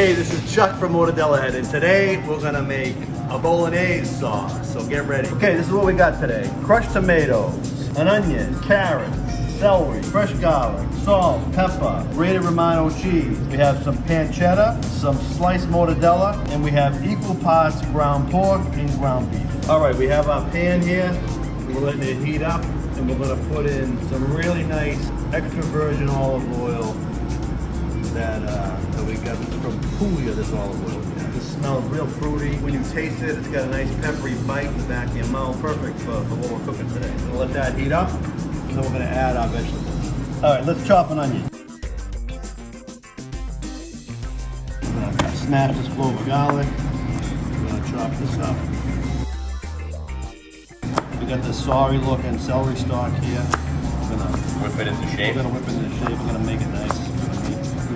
Hey, this is Chuck from Mortadella Head, and today we're gonna make a bolognese sauce, so get ready. Okay, this is what we got today. Crushed tomatoes, an onion, carrots, celery, fresh garlic, salt, pepper, grated Romano cheese. We have some pancetta, some sliced mortadella, and we have equal parts ground pork and ground beef. All right, we have our pan here. We're letting it heat up, and we're gonna put in some really nice extra virgin olive oil that we got from Puglia, this olive oil. Yeah, this smells real fruity. When you taste it, it's got a nice peppery bite in the back of your mouth. Perfect for what we're cooking today. We're gonna let that heat up, and then we're gonna add our vegetables. All right, let's chop an onion. We're gonna smash this clove of garlic. We're gonna chop this up. We got this sorry looking celery stalk here. We're gonna whip it into shape. We're gonna whip it into shape. We're gonna make it nice.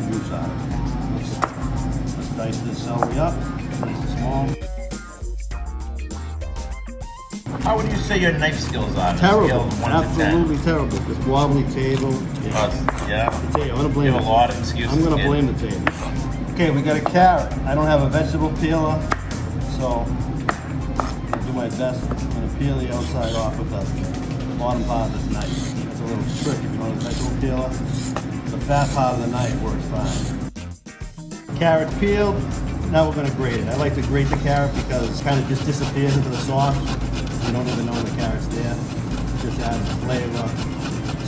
Use out of it. Let's dice this celery up, nice and small. How would you say your knife skills are? Terrible, absolutely terrible. This wobbly table. Yeah. I'm gonna blame you have a lot of excuses. I'm gonna blame the table. Okay, we got a carrot. I don't have a vegetable peeler, so I'll do my best. I'm gonna peel the outside off with the bottom part of this knife. It's a little trick if you don't have a vegetable peeler. The fat part of the knife works fine. Carrot's peeled. Now we're going to grate it. I like to grate the carrot because it kind of just disappears into the sauce. You don't even know the carrot's there. It just adds flavor,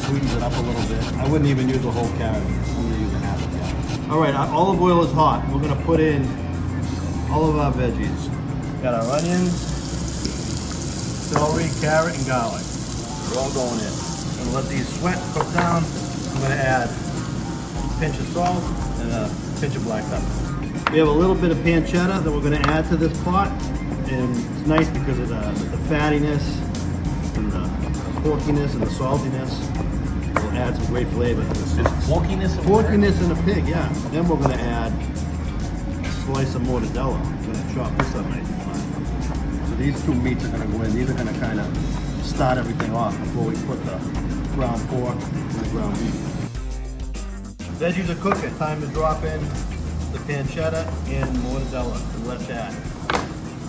sweetens it up a little bit. I wouldn't even use the whole carrot. I'm going to use a half a carrot. All right, our olive oil is hot. We're going to put in all of our veggies. Got our onions, celery, carrot, and garlic. They're all going in. I'm going to let these sweat, cook down. I'm going to add a pinch of salt and a pinch of black pepper. We have a little bit of pancetta that we're going to add to this pot, and it's nice because of the fattiness and the porkiness and the saltiness. Will add some great flavor to this. Porkiness? Porkiness in a pig, yeah. Then we're going to add a slice of mortadella. We're going to chop this up nice and fine. So these two meats are going to go in. These are going to kind of start everything off before we put the ground pork and the ground beef. Veggies are cooking. Time to drop in the pancetta and mortadella and let that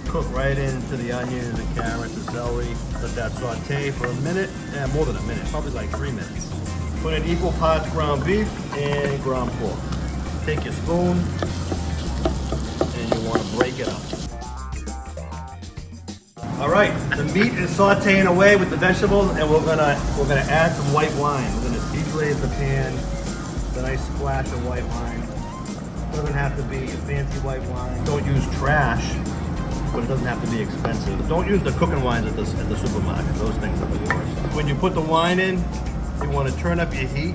cook right into the onions, the carrots, the celery. Let that saute for a minute, more than a minute, probably like 3 minutes. Put in equal parts ground beef and ground pork. Take your spoon and you want to break it up. All right, the meat is sauteing away with the vegetables, and we're gonna add some white wine. We're gonna deglaze the pan. A nice splash of white wine. Doesn't have to be a fancy white wine. Don't use trash, but it doesn't have to be expensive. Don't use the cooking wines at the supermarket. Those things are the worst. When you put the wine in, you want to turn up your heat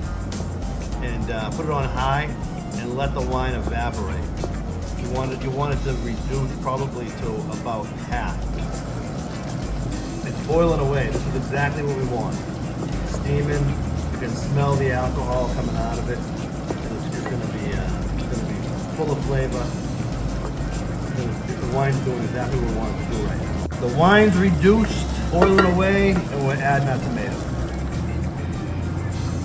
and put it on high and let the wine evaporate. You want it to reduce probably to about half. It's boiling away. This is exactly what we want. Steaming. You can smell the alcohol coming out of it. It's just going to be full of flavor. The wine's doing exactly what we want it to do right now. The wine's reduced, boiling away, and we're adding our tomatoes.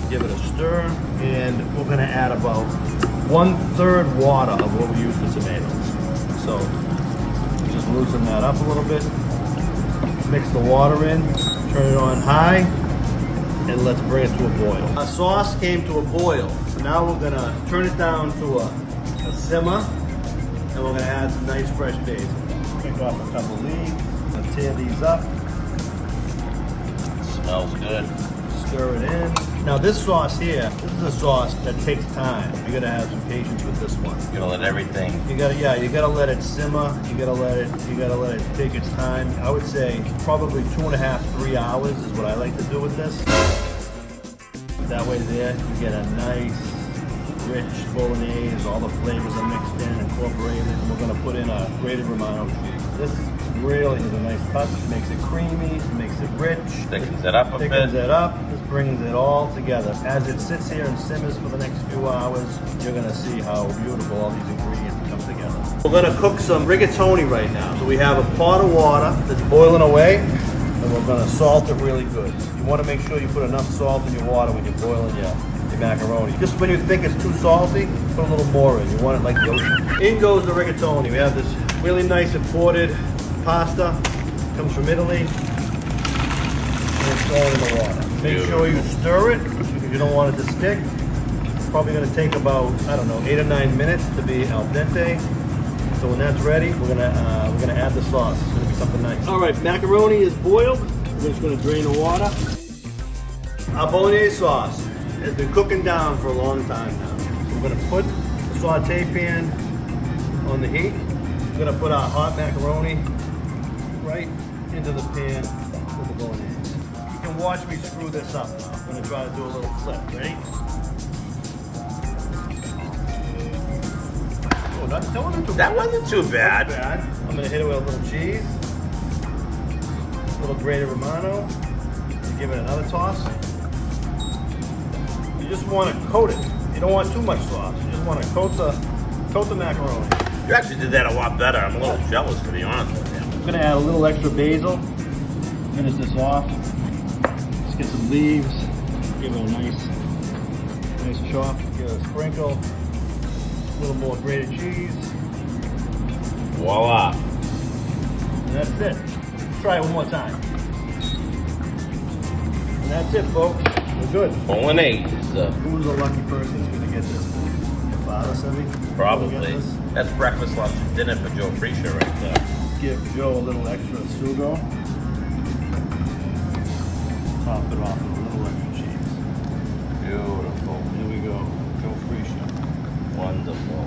Give it a stir, and we're going to add about 1/3 water of what we use for tomatoes. So just loosen that up a little bit. Mix the water in, turn it on high, and let's bring it to a boil. Our sauce came to a boil, so now we're gonna turn it down to a simmer, and we're gonna add some nice fresh basil. Pick off a couple leaves, and tear these up. Smells good. Stir it in. Now this sauce here, this is a sauce that takes time. You gotta have some patience with this one. You gotta let everything. You gotta let it simmer. You gotta let it take its time. I would say probably 2.5 to 3 hours is what I like to do with this. That way there, you get a nice, rich bolognese. All the flavors are mixed in, incorporated. And we're gonna put in a grated Romano cheese. This really is a nice touch. Makes it creamy, makes it rich. Thickens it up a bit. Thickens it up. This brings it all together. As it sits here and simmers for the next few hours, you're gonna see how beautiful all these ingredients come together. We're gonna cook some rigatoni right now. So we have a pot of water that's boiling away, and we're gonna salt it really good. You wanna make sure you put enough salt in your water when you're boiling your macaroni. Just when you think it's too salty, put a little more in. You want it like the ocean. In goes the rigatoni. We have this really nice imported pasta. Comes from Italy. And it's going in the water. Make sure you stir it because you don't want it to stick. It's probably going to take about, I don't know, 8 or 9 minutes to be al dente. So when that's ready, we're gonna add the sauce. It's gonna be something nice. All right, macaroni is boiled. We're just gonna drain the water. Our bolognese sauce has been cooking down for a long time now. So we're gonna put the saute pan on the heat. We're gonna put our hot macaroni right into the pan with the bolognese. You can watch me screw this up now. I'm gonna try to do a little flip. Ready? Oh, that wasn't too bad. I'm gonna hit it with a little cheese, a little grated Romano, and give it another toss. You just want to coat it. You don't want too much sauce. You just want to coat the macaroni. You actually did that a lot better. I'm a little jealous, to be honest with you. I'm gonna add a little extra basil. Finish this off. Just get some leaves. Give it a nice chop. Give it a sprinkle. A little more grated cheese. Voila. And that's it. Try it one more time. And that's it, folks. We're good. Bolognese. Who's the lucky person who's going to get this? Your father, Sebby? Probably. That's breakfast, lunch, and dinner for Joe Freesia right there. Give Joe a little extra sugo. Top it off with a little extra cheese. Beautiful. Here we go. Joe Freesia. Wonderful.